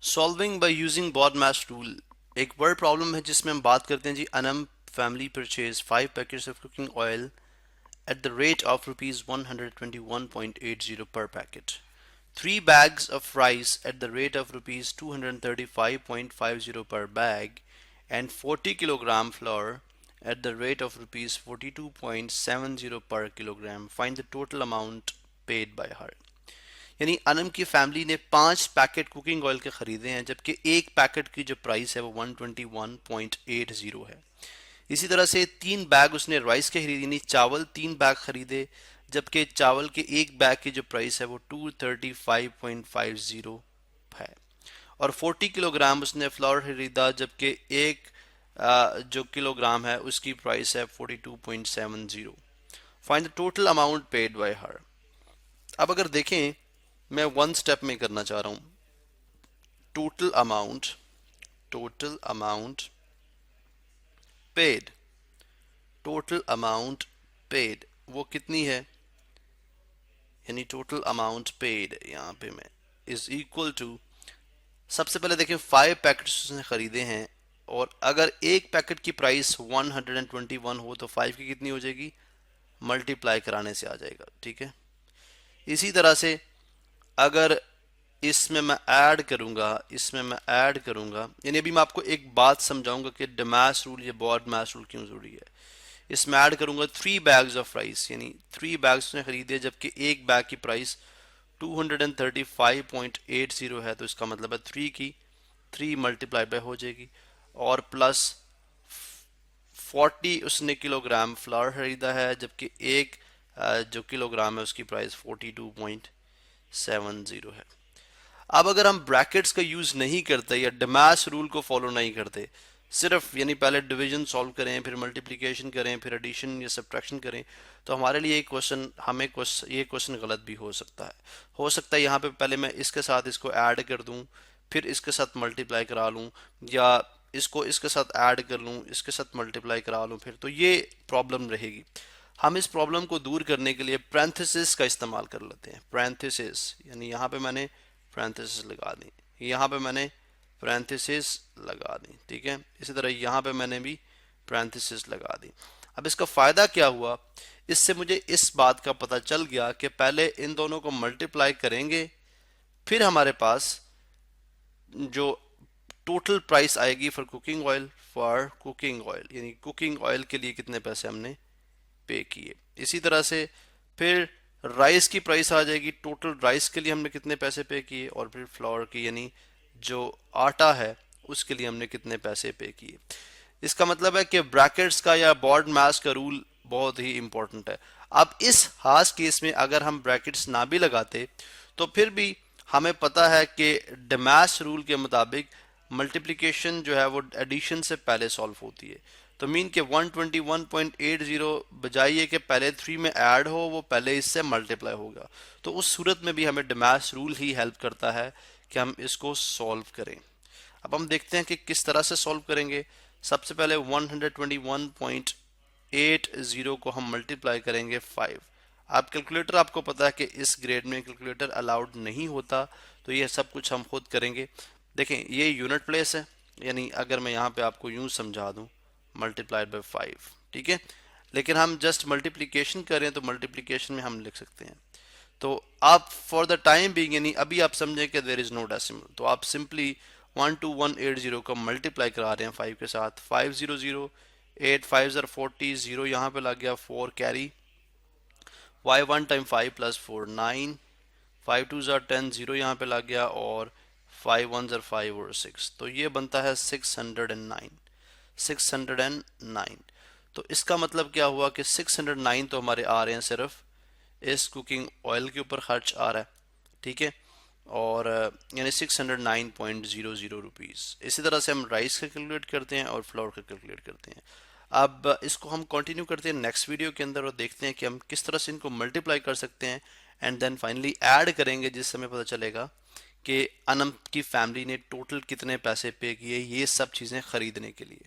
Solving by using BODMAS rule. एक word problem है जिसमें हम बात करते हैं जी। Anam family purchase 5 packets of cooking oil at the rate of rupees 121.80 per packet, 3 bags of rice at the rate of rupees 235.50 per bag, and 40 kilogram flour at the rate of rupees 42.70 per kilogram. Find the total amount paid by her. यानी अनम की family ने 5 packet cooking oil के खरीदे हैं, जबकि एक packet की जो प्राइस है वो 121.80 है। इसी तरह से 3 बैग उसने राइस के खरीदे, यानी चावल 3 बैग खरीदे, जबकि चावल के एक बैग की जो प्राइस है वो 235.50 है। और 40 किलोग्राम उसने फ्लावर खरीदा, जबकि एक जो किलोग्राम है उसकी प्राइस है 42.70। Find the total amount paid by हर। अब अगर देखें, मैं वन स्टेप में करना चाह रहा हूं। Total amount paid, total amount paid वो कितनी है, यानी टोटल अमाउंट पेड यहाँ पे मैं इज इक्वल टू, सबसे पहले देखें 5 पैकेट्स उसने खरीदे हैं, और अगर एक पैकेट की प्राइस 121 हो तो 5 की कितनी हो जाएगी, मल्टीप्लाई कराने से आ जाएगा। ठीक है। इसी तरह से अगर इसमें मैं ऐड करूंगा, यानी अभी मैं आपको एक बात समझाऊंगा कि डमास रूल या BODMAS रूल क्यों जरूरी है। इसमें ऐड करूंगा 3 बैग्स ऑफ राइस, यानी 3 बैग्स ने खरीदे, जबकि एक बैग की प्राइस 235.80 है, तो इसका मतलब है 3 मल्टीप्लाई बाय हो जाएगी, और प्लस 40 उसने किलोग्राम फ्लावर खरीदा है, जबकि एक जो किलोग्राम है उसकी प्राइस 42.70 है। अब अगर हम ब्रैकेट्स का यूज नहीं करते या डमास रूल को फॉलो नहीं करते, सिर्फ यानी पहले डिवीजन सॉल्व करें, फिर मल्टीप्लिकेशन करें, फिर एडिशन या सब्ट्रैक्शन करें, तो हमारे लिए ये क्वेश्चन गलत भी हो सकता है। यहाँ पे पहले मैं इसके साथ इसको ऐड कर दूं, फिर इसके साथ मल्टीप्लाई करा लूं, या इसको इसके साथ ऐड कर लूं, इसके साथ मल्टीप्लाई करा लूं, फिर तो ये प्रॉब्लम रहेगी। हम इस प्रॉब्लम को दूर करने के लिए पैरेंथेसिस का इस्तेमाल कर लेते हैं। पैरेंथेसिस यानी यहाँ पे मैंने पैरेंथेसिस लगा दी, यहाँ पे मैंने पैरेंथेसिस लगा दी। ठीक है। इसी तरह यहाँ पे मैंने भी पैरेंथेसिस लगा दी। अब इसका फायदा क्या हुआ, इससे मुझे इस बात का पता चल गया कि पहले इन दोनों को मल्टीप्लाई करेंगे, फिर हमारे पास जो टोटल प्राइस आएगी फॉर कुकिंग ऑयल, यानी कुकिंग ऑयल के लिए कितने पैसे हमने पे किए। इसी तरह से फिर राइस की प्राइस आ जाएगी, टोटल राइस के लिए हमने कितने पैसे पे किए, और फिर फ्लावर की यानी जो आटा है उसके लिए हमने कितने पैसे पे किए। इसका मतलब है कि ब्रैकेट्स का या BODMAS का रूल बहुत ही इंपॉर्टेंट है। अब इस खास केस में अगर हम ब्रैकेट्स ना भी लगाते तो फिर भी हमें पता है कि डमास रूल के मुताबिक मल्टीप्लिकेशन जो है वो एडिशन से पहले सॉल्व होती है। तो मीन के 121.80 बजाय ये कि पहले 3 में ऐड हो, वो पहले इससे मल्टीप्लाई होगा। तो उस सूरत में भी हमें डमास रूल ही हेल्प करता है कि हम इसको सॉल्व करें। अब हम देखते हैं कि किस तरह से सॉल्व करेंगे। सबसे पहले 121.80 को हम मल्टीप्लाई करेंगे 5। आप कैलकुलेटर, आपको पता है कि इस ग्रेड में कैलकुलेटर अलाउड नहीं होता, तो ये सब कुछ हम खुद करेंगे। देखें ये यूनिट प्लेस है, यानी अगर मैं यहाँ पे आपको यूं समझा दूं मल्टीप्लाइड बाय 5। ठीक है। लेकिन हम जस्ट मल्टीप्लिकेशन करें तो मल्टीप्लिकेशन में हम लिख सकते हैं। तो आप फॉर द टाइम बीइंग, यानी अभी आप समझें कि देयर इज नो डेसिमल, तो आप सिंपली 12180 को मल्टीप्लाई करा रहे हैं 5 के साथ। 500, 8 5 40, 0 यहाँ पे लग गया, 4 कैरी, y1 टाइम 5 प्लस 4 9, 5 2 10, 0 यहाँ पे लग गया, और 5 1 5 और 6, तो ये बनता है 609। तो इसका मतलब क्या हुआ कि 609 तो हमारे आ रहे हैं सिर्फ इस कुकिंग ऑयल के ऊपर खर्च आ रहा है। ठीक है। और यानी 609.00 रुपीज़। इसी तरह से हम राइस का कैलकुलेट करते हैं और फ्लोर का कैलकुलेट करते हैं। अब इसको हम कंटिन्यू करते हैं नेक्स्ट वीडियो के अंदर, और देखते हैं कि हम किस तरह से इनको मल्टीप्लाई कर सकते हैं, एंड देन फाइनली ऐड करेंगे, जिससे हमें पता चलेगा कि अनम की फैमिली ने टोटल कितने पैसे पे किए ये सब चीज़ें खरीदने के लिए।